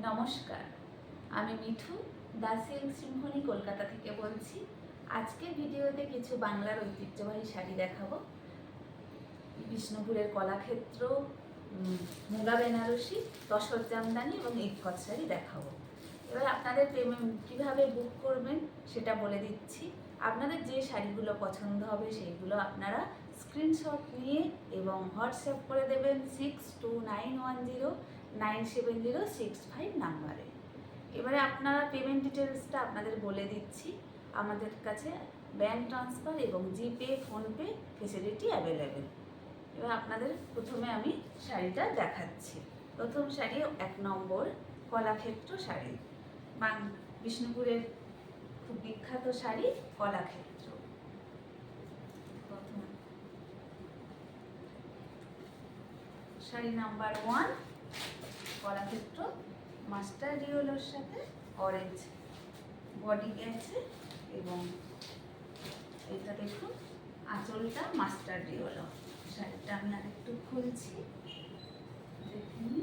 নমস্কার, আমি মিঠু দা silk Symphony Kolkata থেকে বলছি। আজকের ভিডিওতে কিছু বাংলার ঐতিহ্যবাহী শাড়ি দেখাবো। বিষ্ণুপুরের কলাক্ষেত্র, মুগা বেনারসি, তসর জামদানি এবং ইক্কত শাড়ি দেখাবো। এবার আপনাদের পেমেন্ট কীভাবে বুক করবেন সেটা বলে দিচ্ছি। আপনাদের যে শাড়িগুলো পছন্দ হবে সেইগুলো আপনারা স্ক্রিনশট নিয়ে এবং হোয়াটসঅ্যাপ করে দেবেন 6291097065 নাম্বারে। এবারে আপনারা পেমেন্ট ডিটেলসটা আপনাদের বলে দিচ্ছি। আমাদের কাছে ব্যাঙ্ক ট্রান্সফার এবং জিপে, ফোনপে ফেসিলিটি অ্যাভেলেবেল। এবার আপনাদের প্রথমে আমি শাড়িটা দেখাচ্ছি। প্রথম শাড়ি 1 নম্বর কলাক্ষেত্র শাড়ি, বিষ্ণুপুরের খুব বিখ্যাত শাড়ি কলাক্ষেত্র। প্রথম শাড়ি নাম্বার 1 কলাক্ষেত্র, মাস্টার ডিওলোর সাথে অরেঞ্জ বডি গেছে এবং এটা দেখুন আঁচলটা মাস্টার ডিওলো। শাড়িটা আমি আরেকটু খুলছি, দেখুন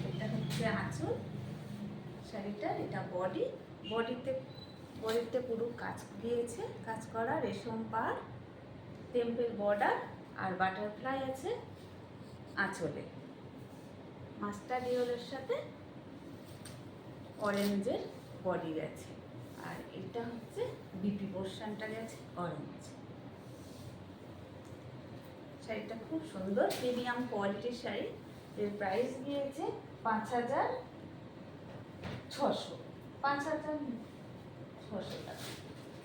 এটা হচ্ছে আঁচল শাড়িটার, এটা বডিতে পুরো কাজ দিয়েছে, কাজ করা রেশম পাড়, টেম্পেল বর্ডার আর বাটারফ্লাই আছে আঁচলে। মাস্টার ডিওলের সাথে অরেঞ্জের বডি গেছে, আর এটা হচ্ছে বিপি পোর্শনটা গেছে অরেঞ্জ। শাড়িটা খুব সুন্দর, প্রিমিয়াম কোয়ালিটির শাড়ি। এর প্রাইস দিয়েছে 5600 টাকা।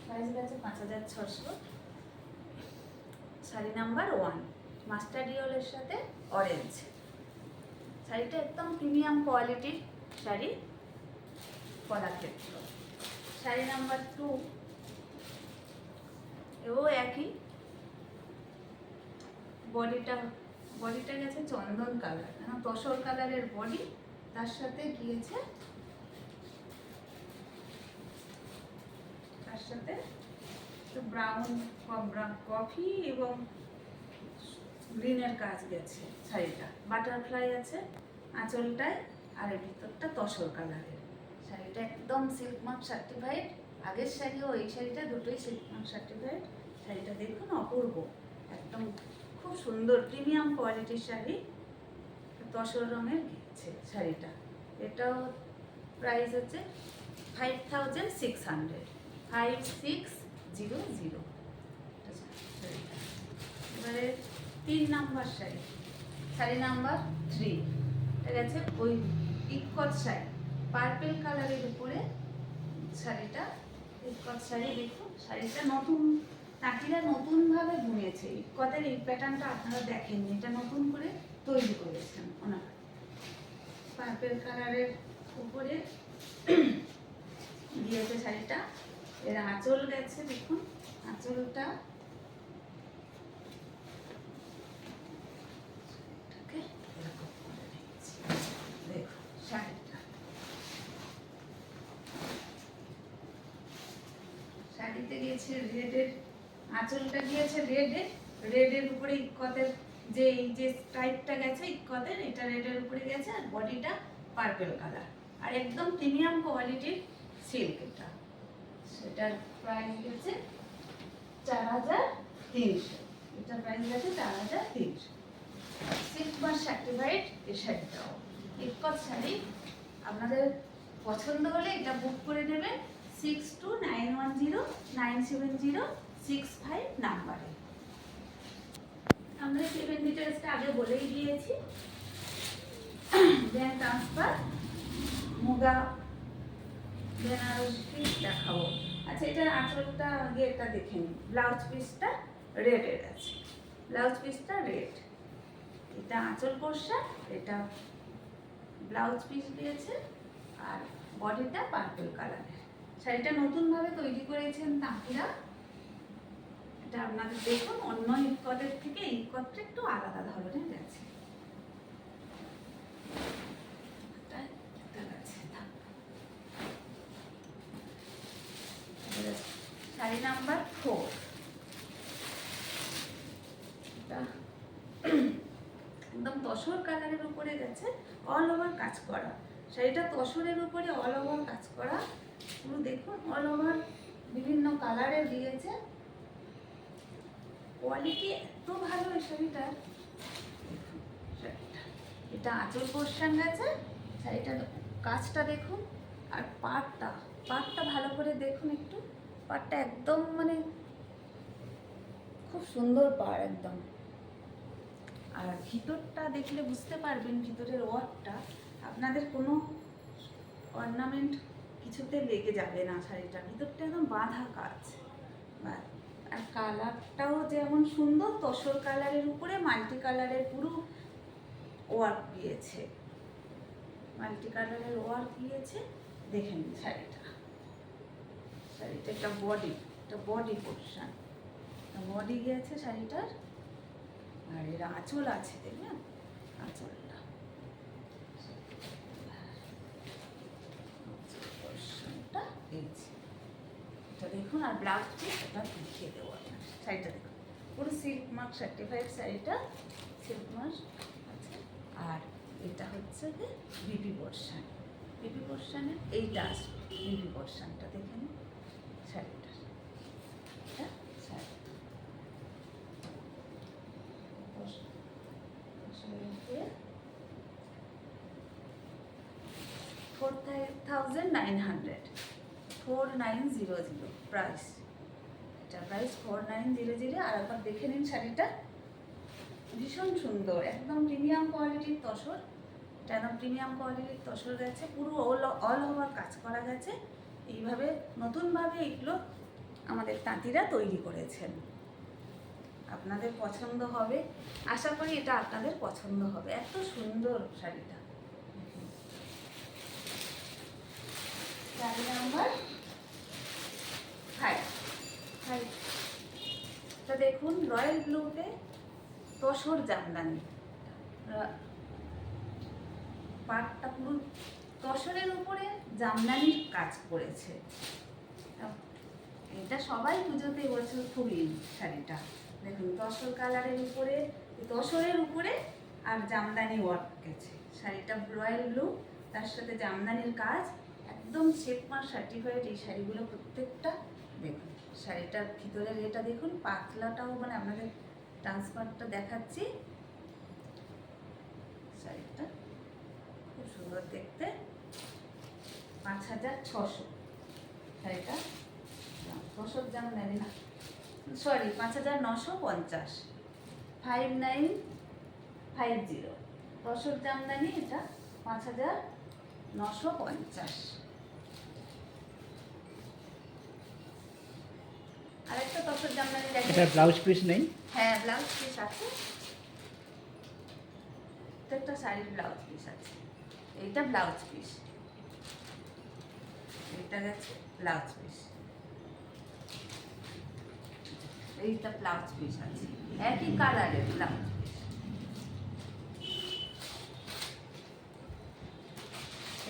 প্রাইস গেছে 5600। শাড়ি নাম্বার 1 মাস্টার ডিওলের সাথে অরেঞ্জ। শাড়িটা একদম প্রিমিয়াম কোয়ালিটির শাড়ি কলাক্ষেত্র। শাড়ি নাম্বার 2 এও একই, বডিটা গেছে চন্দন কালার, তসর কালারের বডি, তার সাথে গিয়েছে ব্রাউন কফি এবং গ্রিনের কাজ গেছে। শাড়িটা বাটারফ্লাই আছে আঁচলটায়, আর এর ভিতরটা তসর কালারের। শাড়িটা একদম সিল্ক মার্ক সার্টিফাইড। আগের শাড়িও এই শাড়িটা দুটোই সিল্ক মার্ক সার্টিফাইড। শাড়িটা দেখুন অপূর্ব, একদম খুব সুন্দর প্রিমিয়াম কোয়ালিটির শাড়ি, তসর রঙের গেছে শাড়িটা। এটাও প্রাইস হচ্ছে 5600। এবারে 3 নাম্বার শাড়ি নাম্বার 3, এটা গেছে ওই ইক্কত শাড়ি, পার্পেল কালারের উপরে শাড়িটা ইক্কত শাড়ি। দেখুন শাড়িটা নতুন, তাঁতিরা নতুনভাবে বুনেছে। ইক্কতের এই প্যাটার্নটা আপনারা দেখেননি, এটা নতুন করে তৈরি করেছেন ওনারা। পার্পেল কালারের উপরে দিয়েছে শাড়িটা। এর আঁচল গেছে, দেখুন আঁচলটা দেখুন শাড়িতে গিয়েছে রেডের, আঁচলটা গিয়েছে রেডের উপরে ইক্কতের যে এই যে স্ট্রাইপটা গেছে ইক্কতের, এটা রেডের উপরে গেছে, আর বডিটা পার্পল কালার, আর একদম প্রিমিয়াম কোয়ালিটির সিল্ক। এটা সেটার প্রাইস গেছে 4300। এটা প্রাইস গেছে 4300। সিল্ক মার্ক সার্টিফাইড এই শাড়িটাও ইক্কত শাড়ি। আপনাদের পছন্দ হলে এটা বুক করে নেবেন 6291097065 নাম্বারে। আমরা পেমেন্ট ডিটেলসটা আগে বলেই দিয়েছি। ব্যাঙ্ক ট্রান্সফার, মুগা বেনারসি দেখাবো। আচ্ছা, এটা আঁচলটা আগে এটা দেখে নিন। ব্লাউজ পিসটা রেডের আছে, ব্লাউজ পিসটা রেড, এটা আঁচল পোর্শন, এটা ব্লাউজ পিস দিয়েছে, আর বডিটা পার্পল কালারের। শাড়িটা নতুনভাবে তৈরি করেছেন তাঁতিরা। এটা আপনাদের দেখুন অন্য ইক্কতের থেকে ইক্কতটা একটু আলাদা ধরনের গেছে। শাড়ি নাম্বার 4 একদম তসর তসর কালারের উপরে গেছে, অল ওভার কাজ করা। শাড়িটা তসরের উপরে অল ওভার কাজ করা, পুরো দেখুন অল ওভার বিভিন্ন কালারের দিয়েছে। কোয়ালিটি এত ভালো এই শাড়িটার। এটা আঁচল পোর্শন গেছে, শাড়িটার কাজটা দেখুন। আর পাড়টা ভালো করে দেখুন একটু। পাড়টা একদম মানে খুব সুন্দর পাড় একদম। আর ভিতরটা দেখলে বুঝতে পারবেন, ভিতরের ওয়ার্কটা আপনাদের কোনো অর্নামেন্ট কিছুতে লেগে যাবে না। শাড়িটার ভিতরটা একদম বাঁধা কাজ। আর কালারটাও যেমন সুন্দর, তসর কালারের উপরে মাল্টি কালারের পুরো ওয়ার্ক দিয়েছে, মাল্টি কালারের ওয়ার্ক দিয়েছে। দেখে নিন শাড়িটা একটা বডি পোর্শন, বডি গিয়েছে শাড়িটার। আর এর আঁচল আছে, দেখবেন আঁচলটা, পোর্শনটা এটা দেখুন। আর ব্লাউজ পিস এটা দেখিয়ে দেবো আপনার। শাড়িটা দেখুন পুরো সিল্ক মার্ক সার্টিফাইড, শাড়িটা সিল্ক মার্ক আছে। আর এটা হচ্ছে যে বিপি পোর্শন, বিপি পোর্শনের এইটা আসবে, বিপি পোর্শনটা দেখে নিন শাড়িটার। এটা শাড়ি 4900 প্রাইস। এটা প্রাইস 4900। আর একবার দেখে নিন শাড়িটা, ভীষণ সুন্দর, একদম প্রিমিয়াম কোয়ালিটির তসর। এটা একদম প্রিমিয়াম কোয়ালিটির তসর গেছে, পুরো অল ওভার কাজ করা গেছে। এইভাবে নতুনভাবে এগুলো আমাদের তাঁতিরা তৈরি করেছেন। আপনাদের পছন্দ হবে, আশা করি এটা আপনাদের পছন্দ হবে। এত সুন্দর শাড়িটা। শাড়ি নাম্বার 5। তা দেখুন রয়্যাল ব্লুতে তসর জামদানি, পাটটা পুরো তসরের উপরে জামদানির কাজ করেছে। এটা সবাই পুজোতে এবছর খুবই শাড়িটা দেখুন, তসর কালারের উপরে, তসরের উপরে আর জামদানি ওয়ার্ক গেছে। শাড়িটা রয়্যাল ব্লু, তার সাথে জামদানির কাজ, একদম শেপমার সার্টিফাইড এই শাড়িগুলো প্রত্যেকটা। দেখুন শাড়িটার ভিতরের এটা দেখুন, পাতলাটাও মানে আপনাদের ট্রান্সপারটা দেখাচ্ছি। শাড়িটা খুব সুন্দর দেখতে। 5600 শাড়িটা, তসর জামদানি না, সরি 5950, 5950 তসর জামদানি। এটা 5950। আরেকটা তসর জামদানি দেখেন। এটা ব্লাউজ পিস নেই? হ্যাঁ ব্লাউজ পিস আছে, একটা শাড়ির ব্লাউজ পিস আছে। এইটা ব্লাউজ পিস, এটা গেছে ব্লাউজ পিস, এইটা ব্লাউজ পিস আছে, একই কালারের ব্লাউজ পিস।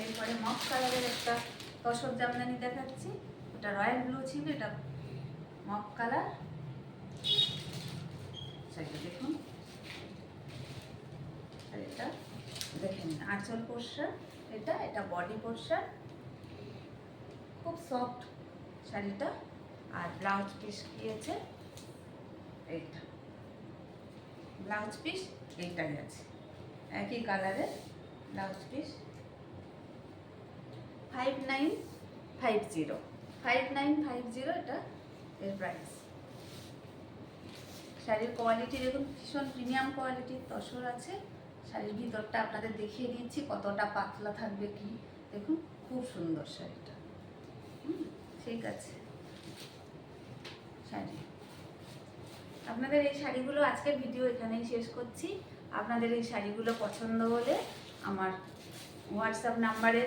এরপরে মফ কালারের একটা তসর জামদানি দেখাচ্ছি। ওটা রয়্যাল ব্লু ছিল, এটা মফ কালার। সেটা দেখুন, আর এটা দেখে নিন আঁচল পোর্শন, এটা বডি পোর্শন, খুব সফট শাড়িটা। আর ব্লাউজ পিস গিয়েছে এইটা, ব্লাউজ পিস এইটা গেছে একই কালারের ব্লাউজ পিস। 5950 এটা এর প্রাইস। শাড়ির কোয়ালিটি দেখুন, ভীষণ প্রিমিয়াম কোয়ালিটির তসর আছে। শাড়ির ভিতরটা আপনাদের দেখিয়ে দিচ্ছি কতটা পাতলা থাকবে, কি দেখুন খুব সুন্দর শাড়িটা। ঠিক আছে, শাড়ি আপনাদের এই শাড়িগুলো আজকের ভিডিও এখানেই শেষ করছি। আপনাদের এই শাড়িগুলো পছন্দ হলে আমার হোয়াটসঅ্যাপ নাম্বারে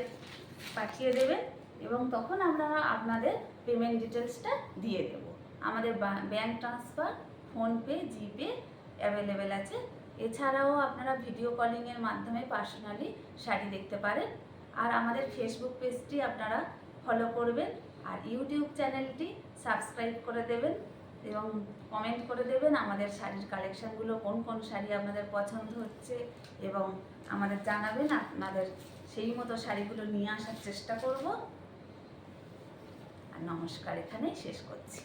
পাঠিয়ে দেবেন এবং তখন আমরা আপনাদের পেমেন্ট ডিটেলসটা দিয়ে দেব। আমাদের ব্যাঙ্ক ট্রান্সফার, ফোনপে, জিপে অ্যাভেলেবেল আছে। এছাড়াও আপনারা ভিডিও কলিংয়ের মাধ্যমে পার্সোনালি শাড়ি দেখতে পারেন। আর আমাদের ফেসবুক পেজটি আপনারা ফলো করবেন আর ইউটিউব চ্যানেলটি সাবস্ক্রাইব করে দেবেন। এবং কমেন্ট করে দেবেন আমাদের শাড়ির কালেকশানগুলো, কোন কোন শাড়ি আপনাদের পছন্দ হচ্ছে, এবং আমাদের জানাবেন, আপনাদের সেই মতো শাড়িগুলো নিয়ে আসার চেষ্টা করব। আর নমস্কার, এখানেই শেষ করছি।